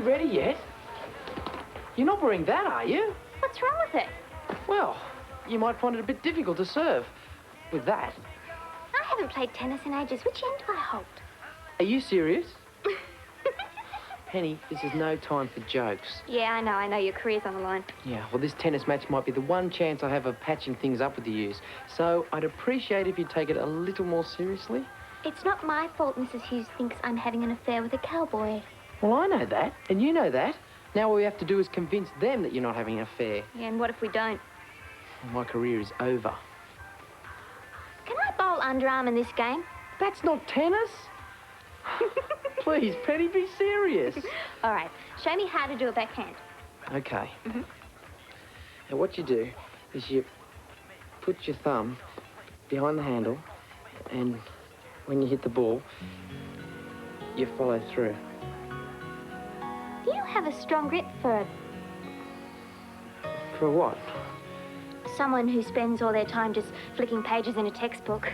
you ready yet? You're not wearing that, are you? What's wrong with it? Well, you might find it a bit difficult to serve with that. I haven't played tennis in ages. Which end do I hold? Are you serious? Penny, this is no time for jokes. Yeah, I know. Your career's on the line. Yeah, well, this tennis match might be the one chance I have of patching things up with the Hughes. So I'd appreciate if you take it a little more seriously. It's not my fault Mrs. Hughes thinks I'm having an affair with a cowboy. Well, I know that, and you know that. Now all we have to do is convince them that you're not having an affair. Yeah, and what if we don't? Well, my career is over. Can I bowl underarm in this game? That's not tennis. Please, Penny, be serious. All right, show me how to do a backhand. Okay. Now what you do is you put your thumb behind the handle, and when you hit the ball, you follow through. Do you have a strong grip for For what? someone who spends all their time just flicking pages in a textbook?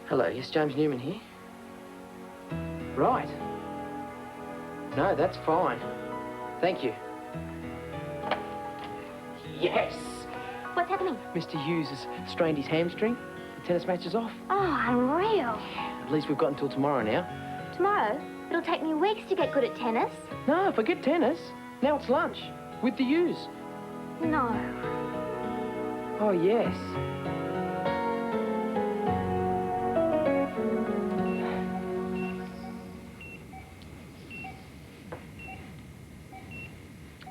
Hello, yes, James Newman here. Right. No, that's fine. Thank you. Yes! What's happening? Mr. Hughes has strained his hamstring. The tennis match is off. Oh, unreal. At least we've got until tomorrow now. Tomorrow? It'll take me weeks to get good at tennis. No, forget tennis. Now it's lunch with the Hughes. No. Oh, yes.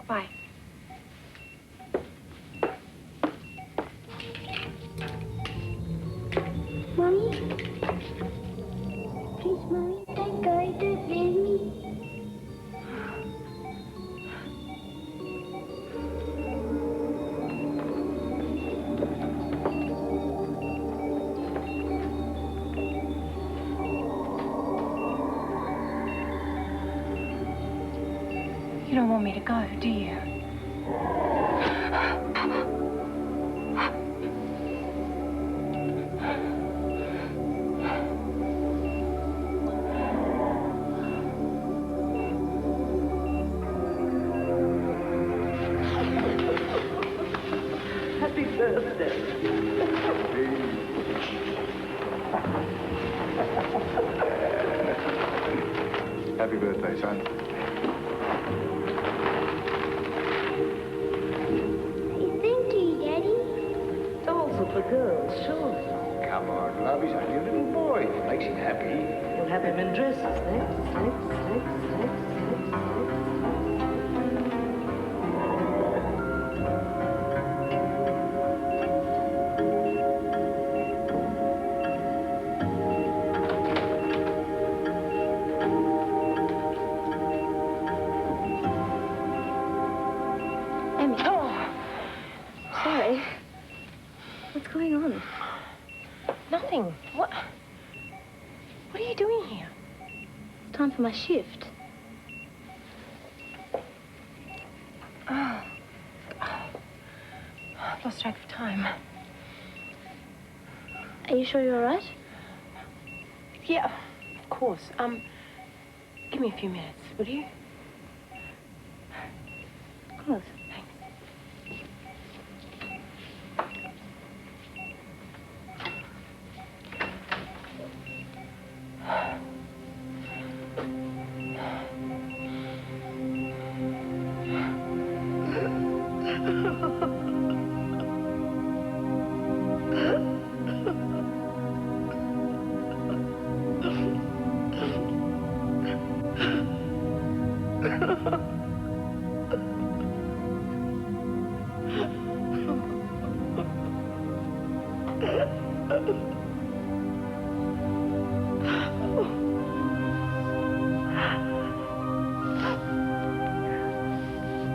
Bye. Mommy? Please, Mommy, don't go. Don't leave me. You don't want me to go, do you? Happy birthday. Happy birthday, son. Say thank you, Daddy. Dolls are for girls, sure. Come on, love, he's only a little boy. If it makes him happy. We'll have him in dresses next. Amy. Oh. Sorry. What's going on? Nothing. What are you doing here? It's time for my shift. Oh. I've lost track of time. Are you sure you're all right? Yeah, of course. Give me a few minutes, would you? Of course. Thanks.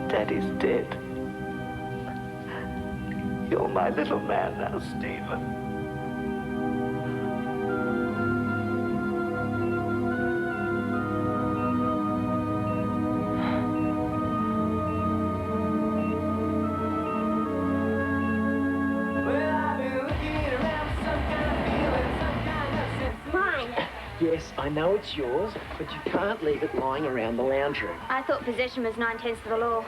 Daddy's dead. You're my little man now, Stephen. Fine. Yeah, Yes, I know it's yours, but you can't leave it lying around the lounge room. I thought possession was 9/10 of the law.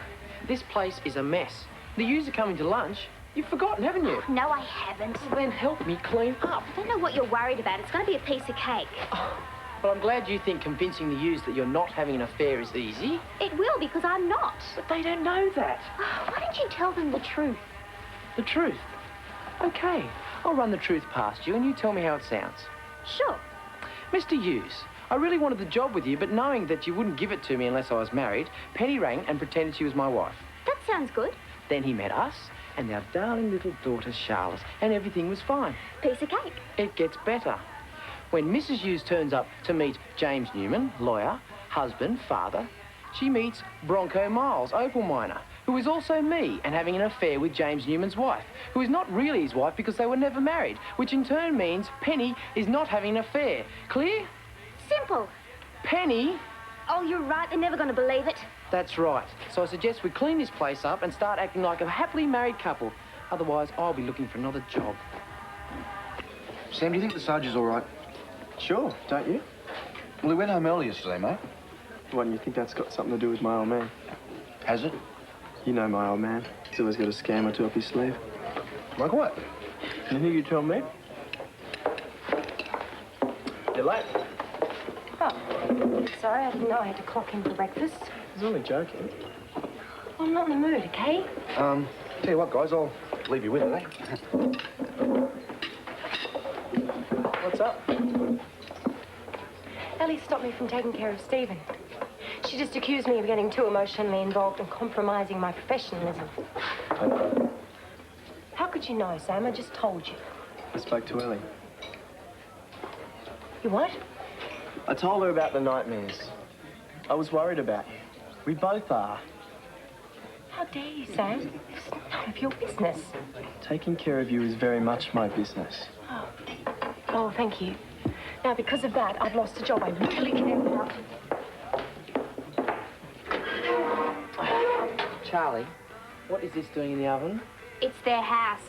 This place is a mess. The yous are coming to lunch. You've forgotten, haven't you? No, I haven't. Well, then help me clean up. I don't know what you're worried about. It's going to be a piece of cake. Well, I'm glad you think convincing the yous that you're not having an affair is easy. It will, because I'm not. But they don't know that. Why don't you tell them the truth? The truth? Okay, I'll run the truth past you and you tell me how it sounds. Sure. Mr. Hughes, I really wanted the job with you, but knowing that you wouldn't give it to me unless I was married, Penny rang and pretended she was my wife. That sounds good. Then he met us and our darling little daughter, Charlotte, and everything was fine. Piece of cake. It gets better. When Mrs. Hughes turns up to meet James Newman, lawyer, husband, father, she meets Bronco Miles, opal miner, who is also me and having an affair with James Newman's wife, who is not really his wife because they were never married, which in turn means Penny is not having an affair. Clear? Simple. Penny? Oh, you're right. They're never going to believe it. That's right. So I suggest we clean this place up and start acting like a happily married couple. Otherwise, I'll be looking for another job. Sam, do you think the Sarge is all right? Sure, don't you? Well, he went home early yesterday, mate. Why, do you think that's got something to do with my old man? Has it? You know my old man. He's always got a scam or two up his sleeve. Like what? Anything you tell me? You're late. Oh, sorry, I didn't know I had to clock in for breakfast. I was only joking. I'm not in the mood, okay? Tell you what, guys, I'll leave you with it, eh? What's up? Ellie stopped me from taking care of Stephen. She just accused me of getting too emotionally involved and compromising my professionalism. How could you know, Sam? I just told you. I spoke to Ellie. You what? I told her about the nightmares. I was worried about you. We both are. How dare you, Sam? It's none of your business. Taking care of you is very much my business. Oh, thank you. Now, because of that, I've lost a job I really care about. Charlie, what is this doing in the oven? It's their house.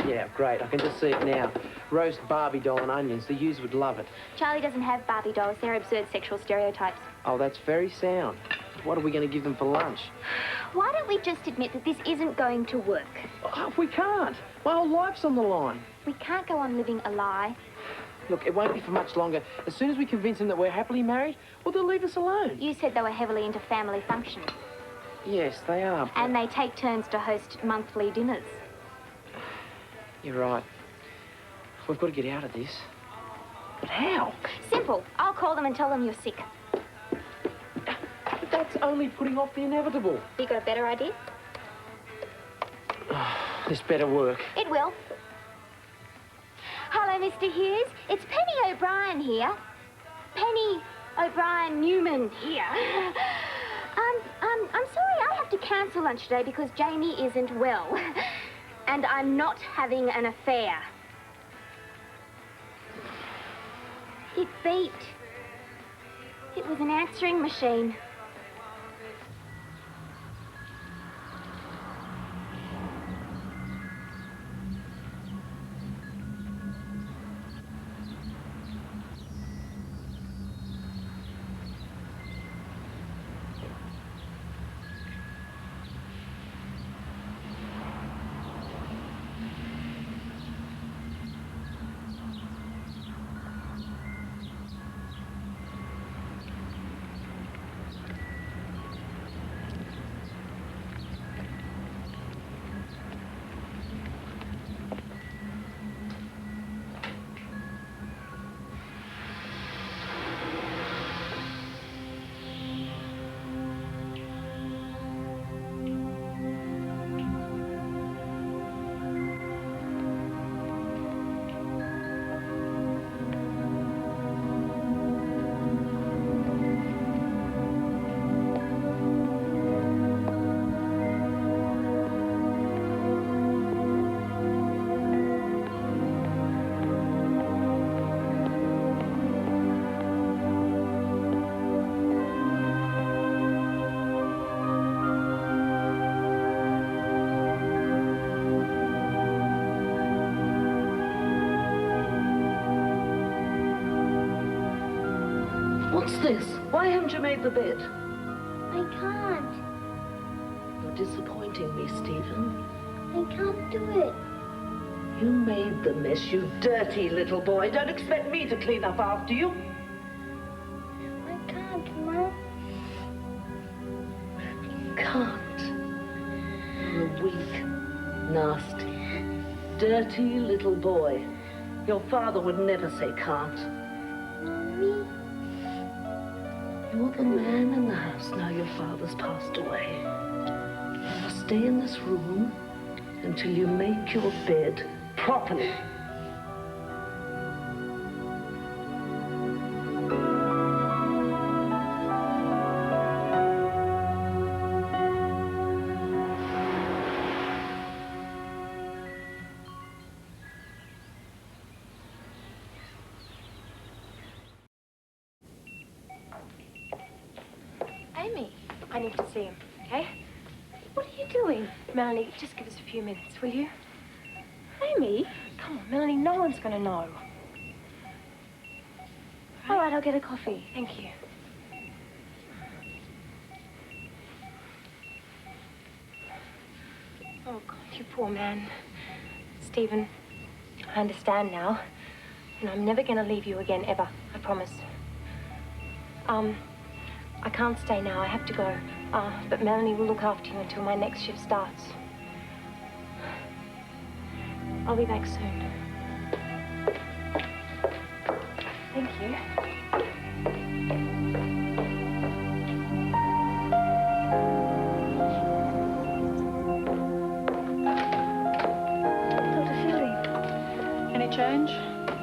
Yeah, great. I can just see it now. Roast Barbie doll and onions. The yous would love it. Charlie doesn't have Barbie dolls. They're absurd sexual stereotypes. Oh, that's very sound. What are we going to give them for lunch? Why don't we just admit that this isn't going to work? Oh, we can't. My whole life's on the line. We can't go on living a lie. Look, it won't be for much longer. As soon as we convince them that we're happily married, well, they'll leave us alone. You said they were heavily into family functions. Yes, they are. But... And they take turns to host monthly dinners. You're right. We've got to get out of this. But how? Simple. I'll call them and tell them you're sick. But that's only putting off the inevitable. You got a better idea? This better work. It will. Hello, Mr. Hughes. It's Penny O'Brien here. Penny O'Brien Newman here. I'm sorry I have to cancel lunch today because Jamie isn't well. And I'm not having an affair. It beeped. It was an answering machine. Why haven't you made the bed? I can't. You're disappointing me, Stephen. I can't do it. You made the mess, you dirty little boy. Don't expect me to clean up after you. I can't, Mom. You can't. You're a weak, nasty, dirty little boy. Your father would never say can't. Mommy. You're the man in the house now your father's passed away. You must stay in this room until you make your bed properly. Amy, I need to see him, okay? What are you doing? Melanie, just give us a few minutes, will you? Amy? Come on, Melanie, no one's going to know. All right, I'll get a coffee. Thank you. Oh, God, you poor man. Stephen, I understand now. And I'm never going to leave you again, ever. I promise. I can't stay now. I have to go. But Melanie will look after you until my next shift starts. I'll be back soon. Thank you. Dr. Fielding. Any change?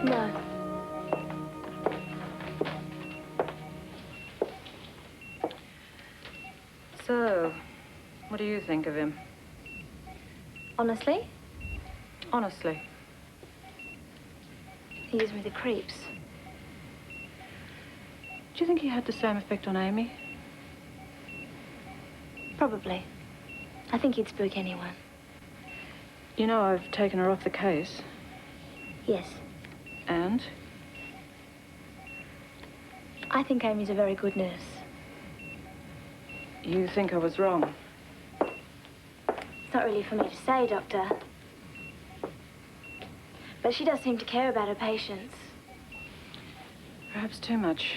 No. So, what do you think of him? Honestly, Honestly. he gives me the creeps. Do you think he had the same effect on Amy? Probably. I think he'd spook anyone. You know, I've taken her off the case. Yes. And? I think Amy's a very good nurse. You think I was wrong? It's not really for me to say, Doctor. But she does seem to care about her patients. Perhaps too much.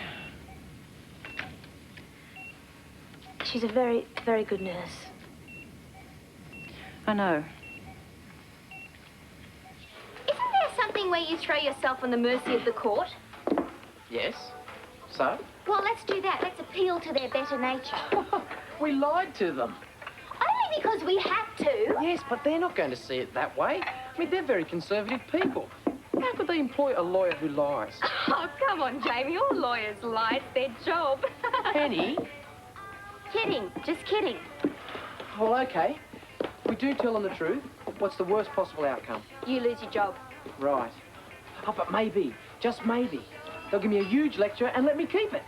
She's a very, very good nurse. I know. Isn't there something where you throw yourself on the mercy of the court? Yes. So? Well, let's do that. Let's appeal to their better nature. We lied to them. Only because we had to. Yes, but they're not going to see it that way. I mean, they're very conservative people. How could they employ a lawyer who lies? Oh, come on, Jamie. All lawyers lie. It's their job. Penny? Kidding. Just kidding. Well, okay. We do tell them the truth. What's the worst possible outcome? You lose your job. Right. Oh, but maybe, just maybe, they'll give me a huge lecture and let me keep it.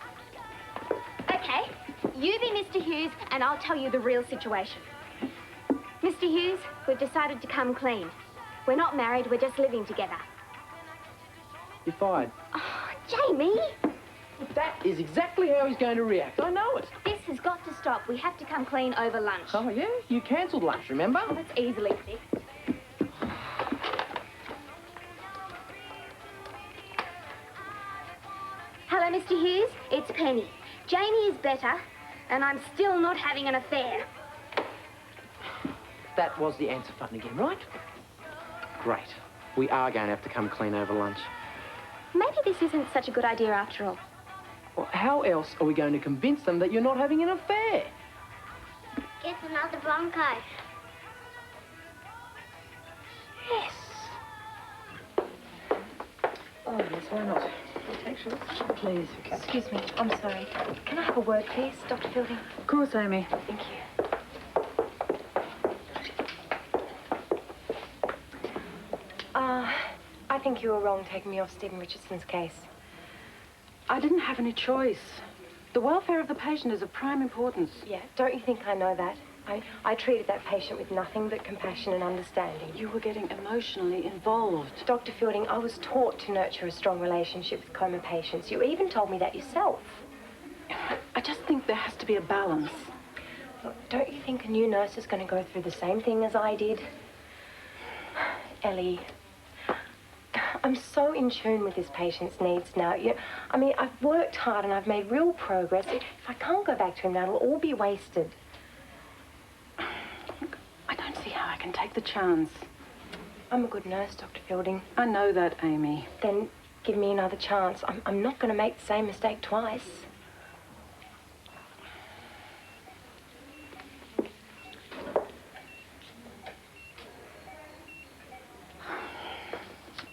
Okay. You be Mr. Hughes, and I'll tell you the real situation. Mr. Hughes, we've decided to come clean. We're not married, we're just living together. You're fired. Oh, Jamie! That is exactly how he's going to react. I know it. This has got to stop. We have to come clean over lunch. Oh, yeah? You cancelled lunch, remember? Oh, that's easily fixed. Hello, Mr. Hughes. It's Penny. Jamie is better, and I'm still not having an affair. That was the answer button again, right? Great. We are going to have to come clean over lunch. Maybe this isn't such a good idea after all. Well, how else are we going to convince them that you're not having an affair? Get another Bronco. Yes. Oh, yes, why not? Please. Excuse me, I'm sorry. Can I have a word, please, Dr. Fielding? Of course, Amy. Thank you. I think you were wrong taking me off Stephen Richardson's case. I didn't have any choice. The welfare of the patient is of prime importance. Yeah, don't you think I know that? I treated that patient with nothing but compassion and understanding. You were getting emotionally involved. Dr. Fielding, I was taught to nurture a strong relationship with coma patients. You even told me that yourself. I just think there has to be a balance. Look, don't you think a new nurse is going to go through the same thing as I did? Ellie, I'm so in tune with this patient's needs now. I mean, I've worked hard and I've made real progress. If I can't go back to him now, it'll all be wasted. Look, I don't see how I can take the chance. I'm a good nurse, Dr. Fielding. I know that, Amy. Then give me another chance. I'm not going to make the same mistake twice.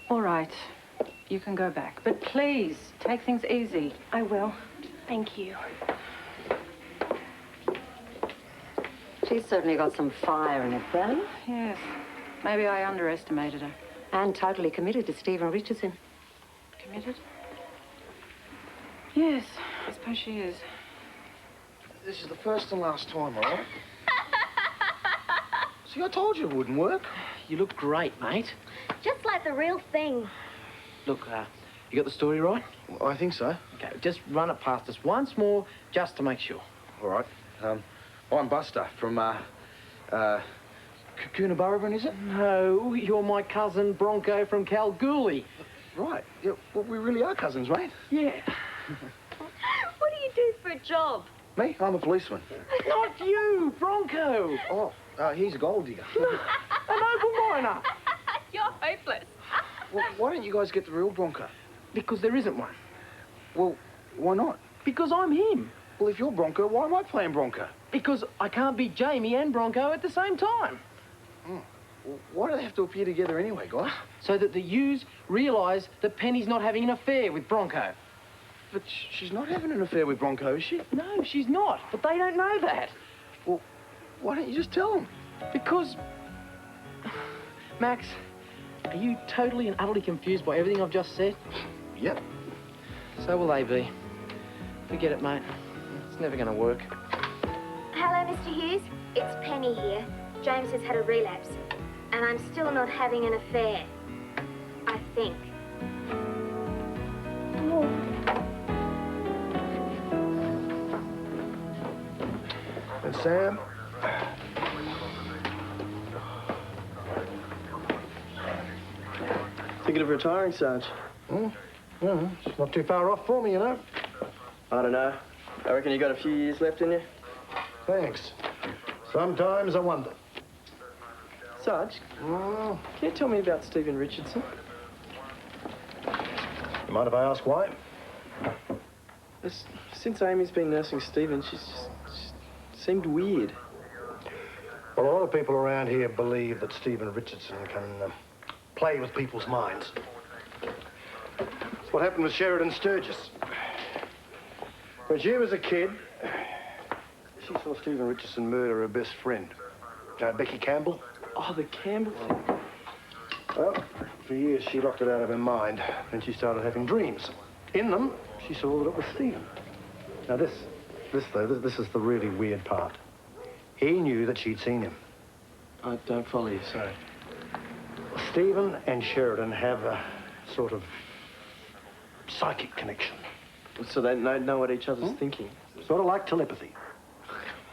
All right, you can go back. But please, take things easy. I will. Thank you. She's certainly got some fire in it, Belle. Yes, maybe I underestimated her. And totally committed to Stephen Richardson. Committed? Yes, I suppose she is. This is the first and last time, all right? See, I told you it wouldn't work. You look great, mate. Just like the real thing. Look, you got the story right? Well, I think so. Okay, just run it past us once more, just to make sure. All right. I'm Buster from, Coonabarabran, is it? No, you're my cousin Bronco from Kalgoorlie. Right. Yeah, well, we really are cousins, mate. Yeah. What do you do for a job? Me? I'm a policeman. Not you, Bronco. Oh, he's a gold digger. An open miner. You're hopeless. Well, why don't you guys get the real Bronco? Because there isn't one. Well, why not? Because I'm him. Well, if you're Bronco, why am I playing Bronco? Because I can't be Jamie and Bronco at the same time. Well, why do they have to appear together anyway, guys? So that the Hughes realise that Penny's not having an affair with Bronco. But she's not having an affair with Bronco, is she? No, she's not. But they don't know that. Well, why don't you just tell them? Because... Max, are you totally and utterly confused by everything I've just said? Yep. So will they be. Forget it, mate. It's never going to work. Hello, Mr. Hughes. It's Penny here. James has had a relapse. And I'm still not having an affair. I think. And Sam? Thinking of retiring, Sarge? Well, it's not too far off for me, you know. I don't know. I reckon you got a few years left in you. Thanks. Sometimes I wonder. Sarge, can you tell me about Stephen Richardson? You mind if I ask why? Since Amy's been nursing Stephen, she's seemed weird. Well, a lot of people around here believe that Stephen Richardson can play with people's minds. That's what happened with Sheridan Sturgis. When she was a kid, she saw Stephen Richardson murder her best friend, Becky Campbell. Oh, the Campbell thing. Well, for years she locked it out of her mind, and she started having dreams. In them, she saw that it was Stephen. Now this is the really weird part. He knew that she'd seen him. I don't follow you, sorry. Stephen and Sheridan have a sort of psychic connection. So they know what each other's thinking. Sort of like telepathy.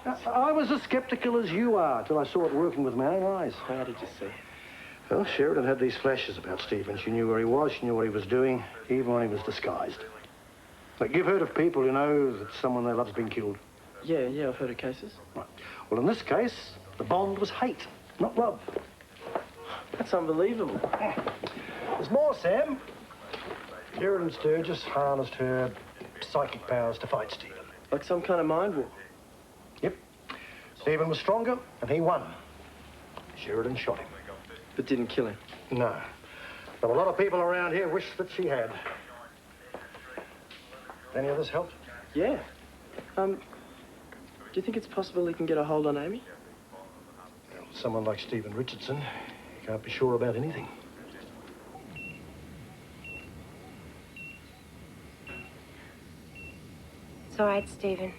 I was as skeptical as you are till I saw it working with my own eyes. How did you see? Well, Sheridan had these flashes about Stephen. She knew where he was, she knew what he was doing, even when he was disguised. Like, you've heard of people, you know, that someone they love's been killed. Yeah, I've heard of cases. Right. Well, in this case, the bond was hate, not love. That's unbelievable. There's more, Sam. Sheridan Sturgis harnessed her psychic powers to fight Stephen. Like some kind of mind war. Yep. Stephen was stronger, and he won. Sheridan shot him. But didn't kill him. No. But a lot of people around here wish that she had. Any of this help? Yeah. Do you think it's possible he can get a hold on Amy? Well, someone like Stephen Richardson, you can't be sure about anything. It's all right, Stephen.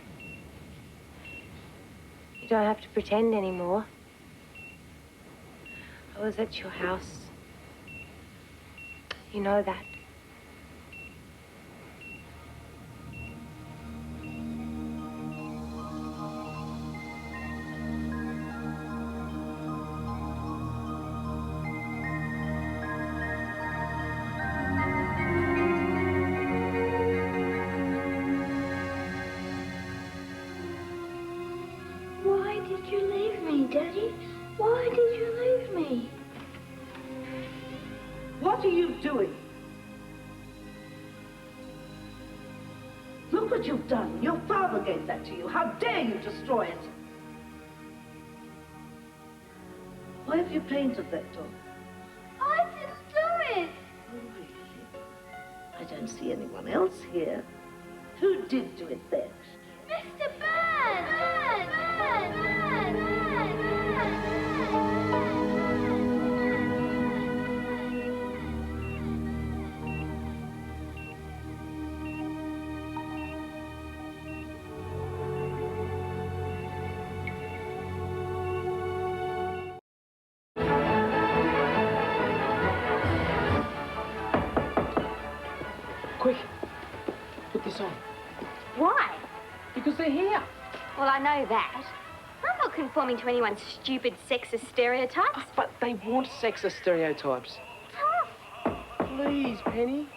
You don't have to pretend anymore. I was at your house. You know that. Why did you leave me? What are you doing? Look what you've done. Your father gave that to you. How dare you destroy it? Why have you painted that doll? I didn't do it. Oh, really? I don't see anyone else here. Who did do it then? Mr. Burns! Quick, put this on. Why? Because they're here. Well, I know that. I'm not conforming to anyone's stupid sexist stereotypes. But they want sexist stereotypes. Please, Penny.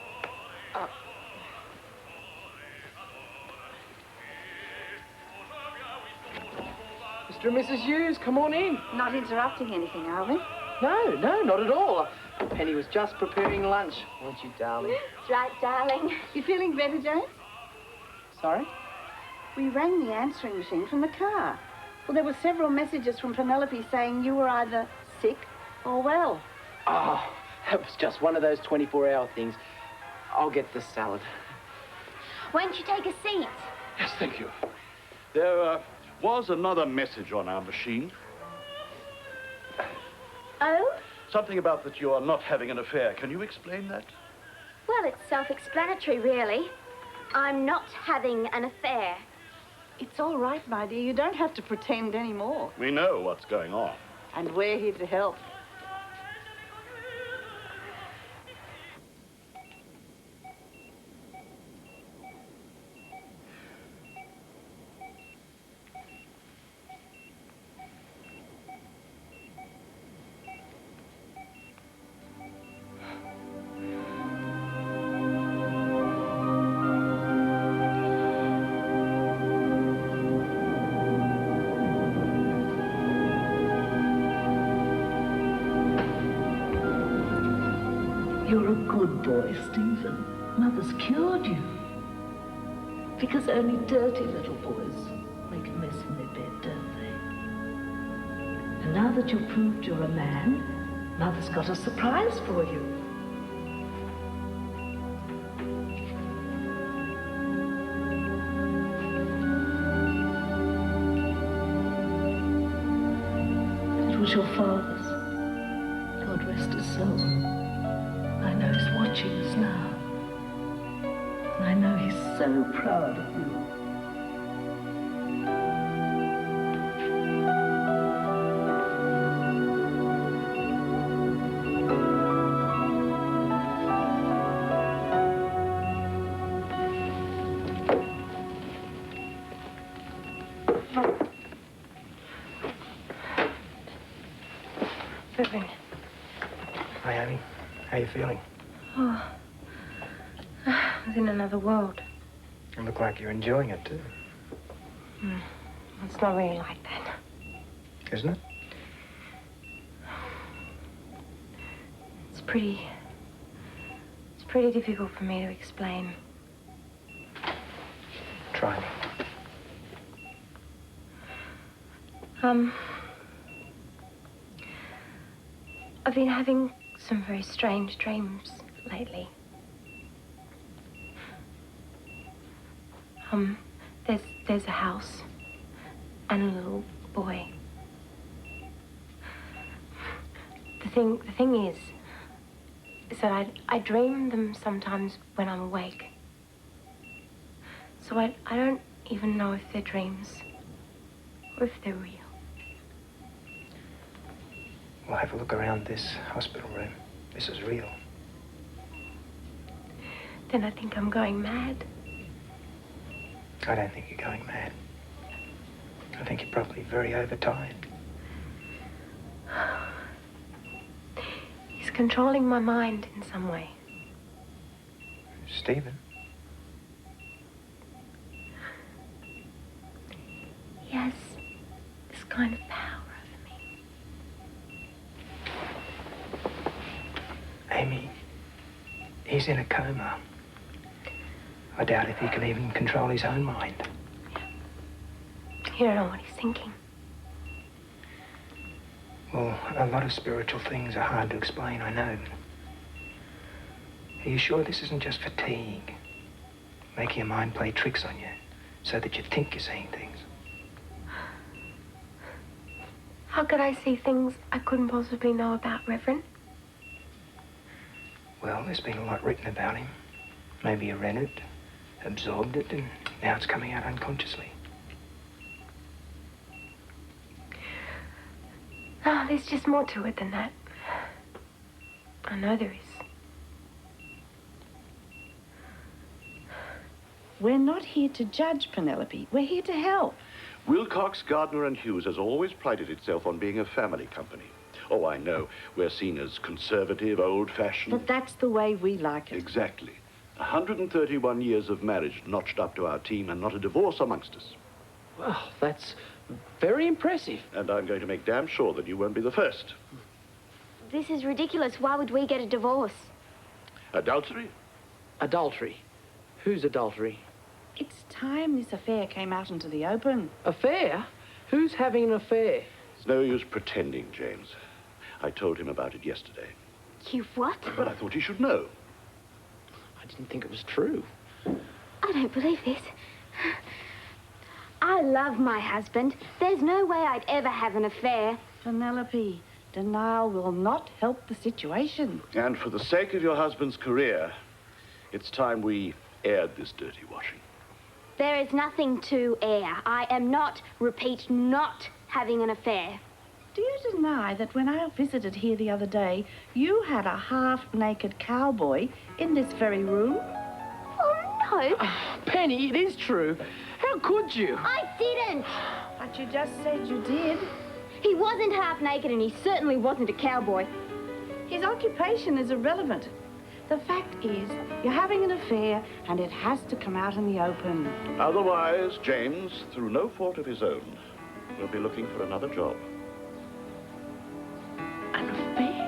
Mr. and Mrs. Hughes, come on in. Not interrupting anything, are we? No, not at all. Penny was just preparing lunch, weren't you, darling? That's right, darling. You feeling better, James? Sorry? We rang the answering machine from the car. Well, there were several messages from Penelope saying you were either sick or well. Oh, that was just one of those 24-hour things. I'll get the salad. Won't you take a seat? Yes, thank you. There was another message on our machine. Oh? Something about that you are not having an affair. Can you explain that? Well, it's self-explanatory, really. I'm not having an affair. It's all right, my dear. You don't have to pretend anymore. We know what's going on. And we're here to help. You're a good boy, Stephen. Mother's cured you. Because only dirty little boys make a mess in their bed, don't they? And now that you've proved you're a man, Mother's got a surprise for you. It was your father's. God rest his soul. I know he's watching us now. And I know he's so proud of you. Pippin. Naomi, how you feeling? Oh. I was in another world. You look like you're enjoying it, too. It's not really like that. Isn't it? It's pretty difficult for me to explain. Try me. I've been having some very strange dreams lately. There's a house and a little boy. The thing is that I dream them sometimes when I'm awake. So I don't even know if they're dreams or if they're real. We'll have a look around this hospital room. This is real. Then I think I'm going mad. I don't think you're going mad. I think you're probably very overtired. He's controlling my mind in some way. Stephen? He has this kind of power over me. He's in a coma. I doubt if he can even control his own mind. You don't know what he's thinking. Well, a lot of spiritual things are hard to explain, I know. Are you sure this isn't just fatigue? Making your mind play tricks on you so that you think you're seeing things. How could I see things I couldn't possibly know about, Reverend? Well, there's been a lot written about him. Maybe you read it, absorbed it, and now it's coming out unconsciously. Oh, there's just more to it than that. I know there is. We're not here to judge, Penelope. We're here to help. Wilcox, Gardner and Hughes has always prided itself on being a family company. Oh, I know. We're seen as conservative, old-fashioned. But that's the way we like it. Exactly. 131 years of marriage notched up to our team and not a divorce amongst us. Well, that's very impressive. And I'm going to make damn sure that you won't be the first. This is ridiculous. Why would we get a divorce? Adultery? Adultery? Whose adultery? It's time this affair came out into the open. Affair? Who's having an affair? It's no use pretending, James. I told him about it yesterday. You've what? But I thought he should know. I didn't think it was true. I don't believe this. I love my husband. There's no way I'd ever have an affair. Penelope, denial will not help the situation. And for the sake of your husband's career, it's time we aired this dirty washing. There is nothing to air. I am not, repeat, not having an affair. Do you deny that when I visited here the other day, you had a half-naked cowboy in this very room? Oh, no. Penny, it is true. How could you? I didn't. But you just said you did. He wasn't half naked and he certainly wasn't a cowboy. His occupation is irrelevant. The fact is, you're having an affair and it has to come out in the open. Otherwise, James, through no fault of his own, will be looking for another job. An affair?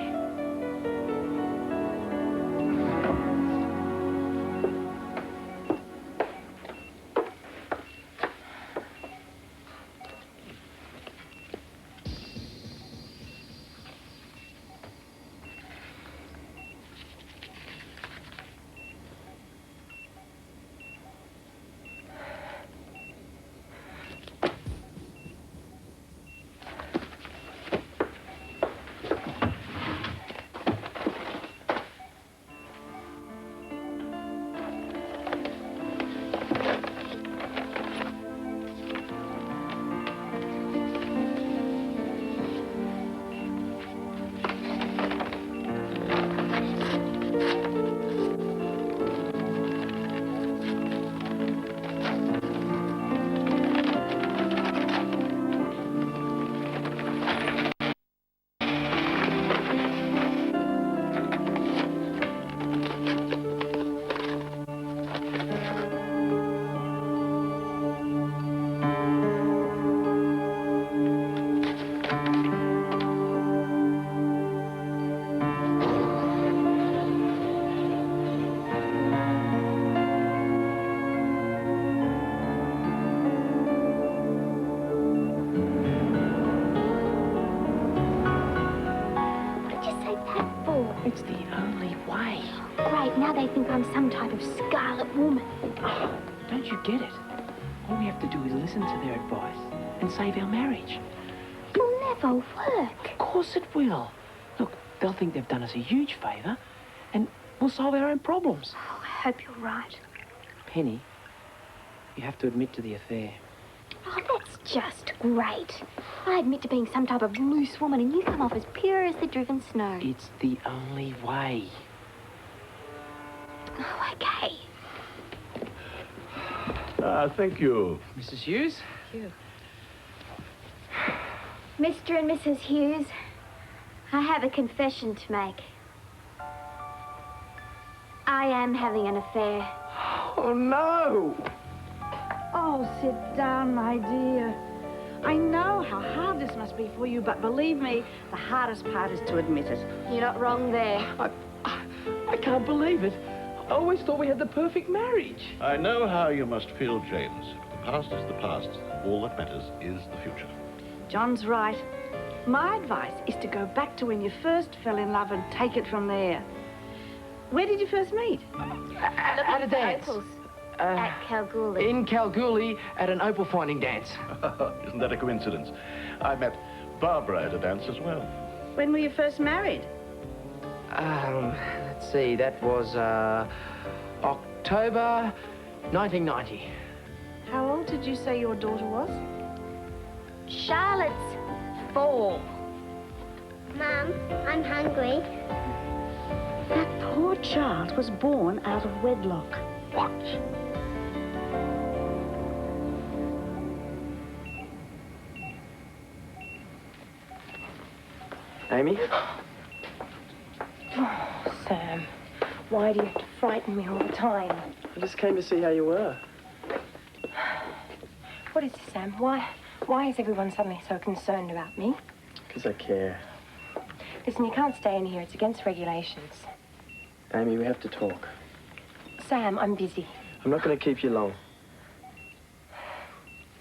It's the only way. Great, now they think I'm some type of scarlet woman. Oh, don't you get it? All we have to do is listen to their advice and save our marriage. It'll never work. Of course it will. Look, they'll think they've done us a huge favour and we'll solve our own problems. Oh, I hope you're right. Penny, you have to admit to the affair. Oh, that's just great. I admit to being some type of loose woman and you come off as pure as the driven snow. It's the only way. Oh, okay. Thank you. Mrs. Hughes? Thank you. Mr. and Mrs. Hughes, I have a confession to make. I am having an affair. Oh, no! Oh, sit down, my dear. I know how hard this must be for you, but believe me, the hardest part is to admit it. You're not wrong there. I can't believe it. I always thought we had the perfect marriage. I know how you must feel, James. The past is the past. All that matters is the future. John's right. My advice is to go back to when you first fell in love and take it from there. Where did you first meet? At a dance. At Kalgoorlie. In Kalgoorlie at an opal finding dance. Isn't that a coincidence? I met Barbara at a dance as well. When were you first married? Let's see, that was October 1990. How old did you say your daughter was? Charlotte's 4. Mum, I'm hungry. That poor child was born out of wedlock. What? Amy? Oh, Sam, why do you have to frighten me all the time? I just came to see how you were. What is this, Sam? Why is everyone suddenly so concerned about me? Because I care. Listen, you can't stay in here. It's against regulations. Amy, we have to talk. Sam, I'm busy. I'm not going to keep you long.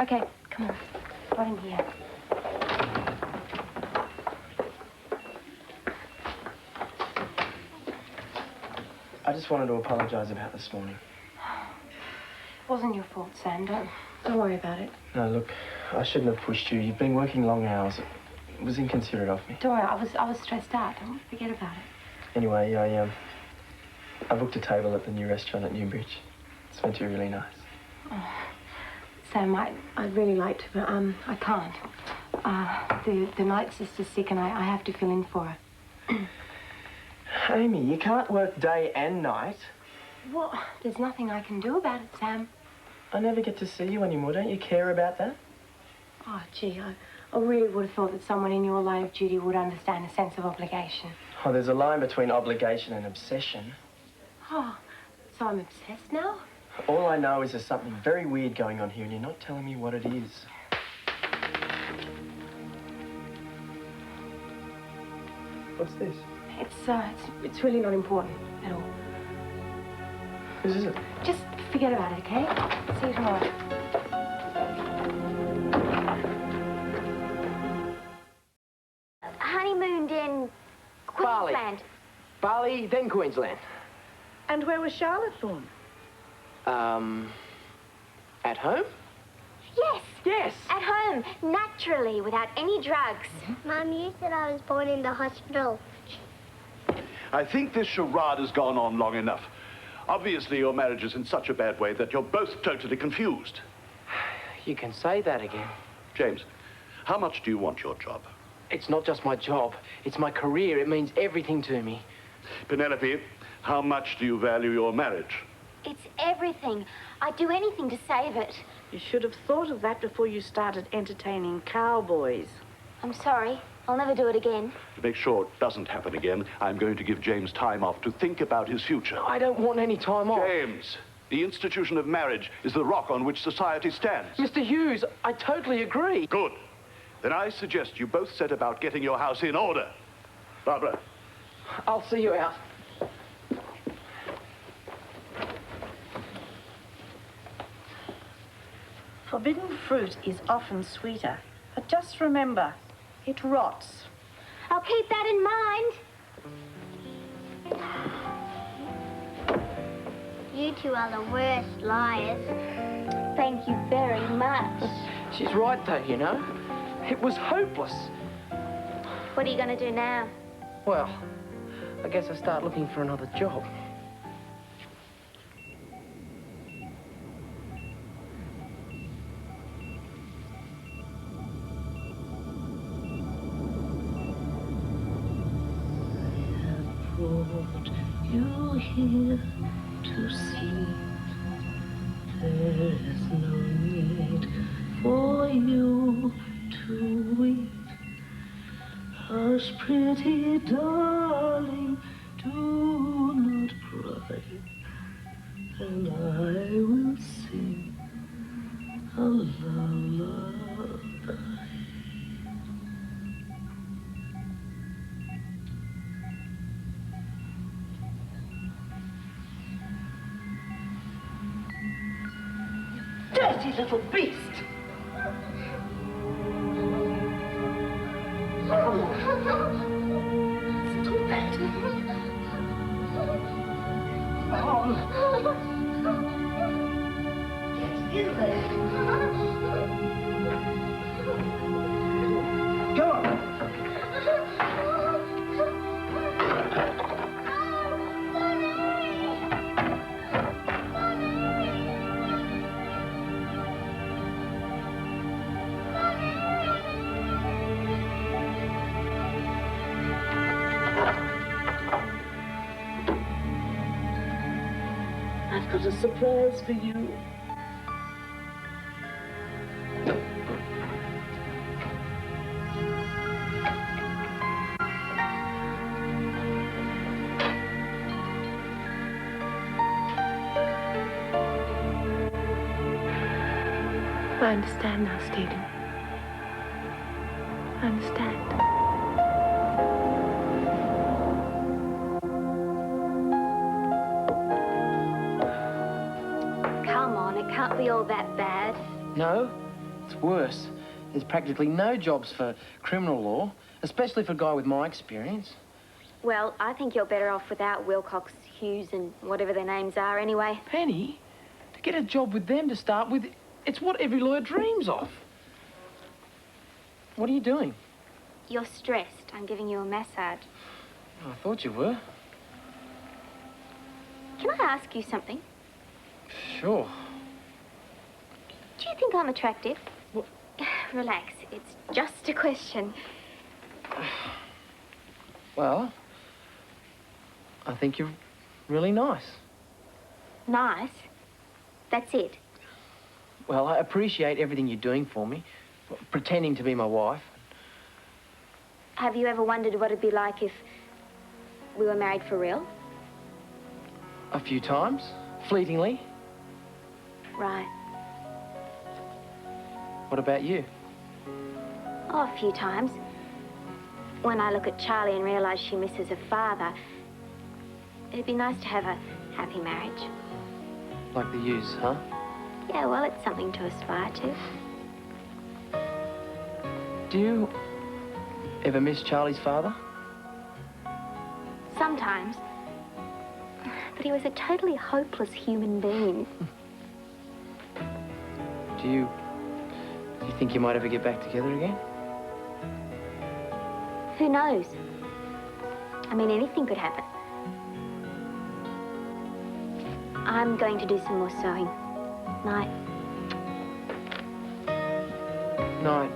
Okay, come on. Right in here. I just wanted to apologise about this morning. It wasn't your fault, Sam. Don't worry about it. No, look, I shouldn't have pushed you. You've been working long hours. It was inconsiderate of me. Don't worry, I was stressed out. Don't forget about it. Anyway, I booked a table at the new restaurant at Newbridge. It's meant to be really nice. Oh, Sam, I'd really like to, but I can't. The night sister's sick and I have to fill in for her. Amy, you can't work day and night. What? There's nothing I can do about it, Sam. I never get to see you anymore. Don't you care about that? Oh, gee, I really would have thought that someone in your line of duty would understand a sense of obligation. Oh, there's a line between obligation and obsession. Oh, so I'm obsessed now? All I know is there's something very weird going on here, and you're not telling me what it is. What's this? It's really not important at all. Whose is it? Just forget about it, okay? See you tomorrow. Honeymooned in Queensland. Bali, then Queensland. And where was Charlotte born? At home? Yes. Yes. At home, naturally, without any drugs. Mum, you said I was born in the hospital. I think this charade has gone on long enough. Obviously, your marriage is in such a bad way that you're both totally confused. You can say that again. James, how much do you want your job? It's not just my job. It's my career. It means everything to me. Penelope, how much do you value your marriage? It's everything. I'd do anything to save it. You should have thought of that before you started entertaining cowboys. I'm sorry. I'll never do it again. To make sure it doesn't happen again, I'm going to give James time off to think about his future. I don't want any time off. James, the institution of marriage is the rock on which society stands. Mr. Hughes, I totally agree. Good. Then I suggest you both set about getting your house in order. Barbara. I'll see you out. Forbidden fruit is often sweeter, but just remember, it rots. I'll keep that in mind. You two are the worst liars. Thank you very much. She's right, though, you know. It was hopeless. What are you going to do now? Well, I guess I start looking for another job. Brought you here to see. There's no need for you to weep. Hush, pretty darling, do not cry, and I will sing a lullaby. dirty little beast. Come on. Stop that. Come on. Get in there. Go on. I've got a surprise for you. I understand now, Stephen. I understand. Come on, it can't be all that bad. No, it's worse. There's practically no jobs for criminal law, especially for a guy with my experience. Well, I think you're better off without Wilcox, Hughes, and whatever their names are anyway. Penny, to get a job with them to start with, it's what every lawyer dreams of. What are you doing? You're stressed. I'm giving you a massage. I thought you were. Can I ask you something? Sure. Do you think I'm attractive? What? Relax. It's just a question. Well, I think you're really nice. Nice? That's it? Well, I appreciate everything you're doing for me, pretending to be my wife. Have you ever wondered what it'd be like if we were married for real? A few times, fleetingly. Right. What about you? Oh, a few times. When I look at Charlie and realise she misses her father, it'd be nice to have a happy marriage. Like the Hughes, huh? Yeah, well, it's something to aspire to. Do you ever miss Charlie's father? Sometimes. But he was a totally hopeless human being. Do you think you might ever get back together again? Who knows? I mean, anything could happen. I'm going to do some more sewing. Night. Night.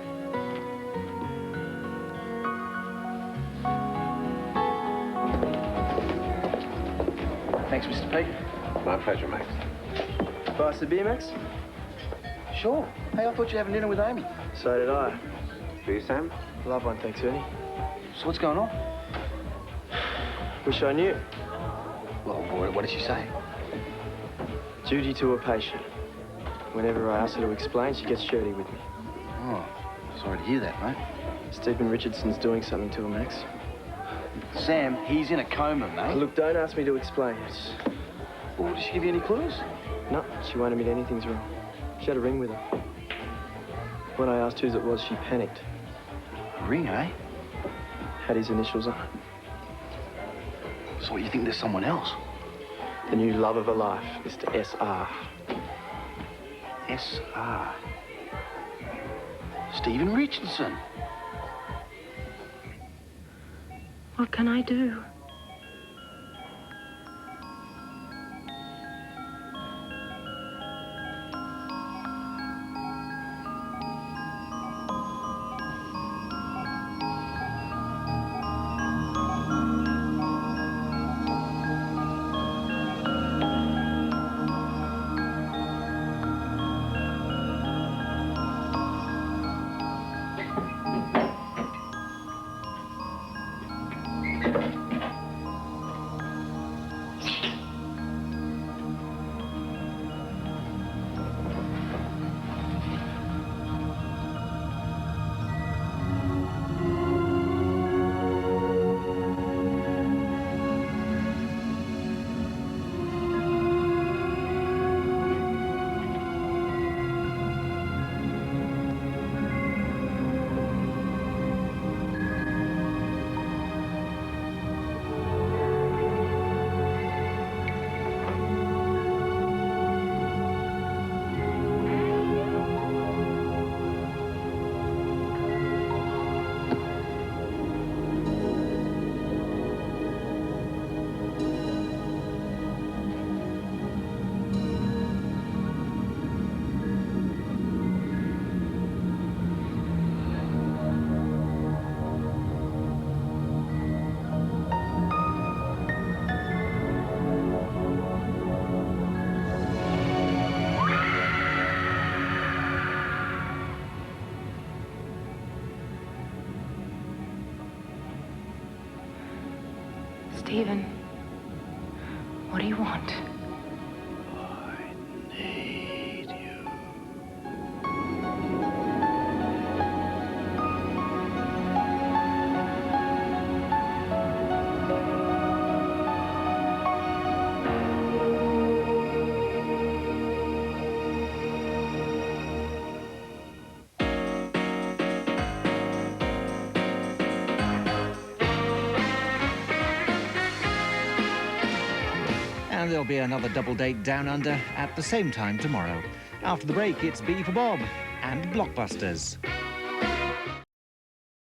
Thanks, Mr. Pete. My pleasure, Max. Buy us a beer, Max? Sure. Hey, I thought you were having dinner with Amy. So did I. Do you, Sam? Love one, thanks, Ernie. So what's going on? Wish I knew. Well, what did she say? Duty to a patient. Whenever I ask her to explain, she gets shirty with me. Oh, sorry to hear that, mate. Stephen Richardson's doing something to her, Max. Sam, he's in a coma, mate. Look, don't ask me to explain. Well, did she give you any clues? No, she won't admit anything's wrong. She had a ring with her. When I asked whose it was, she panicked. A ring, eh? Had his initials on it. So what, you think there's someone else? The new love of her life, Mr. S.R. S.R. Stephen Richardson. What can I do? Stephen, what do you want? And there'll be another double date Down Under at the same time tomorrow. After the break, it's B for Bob and Blockbusters.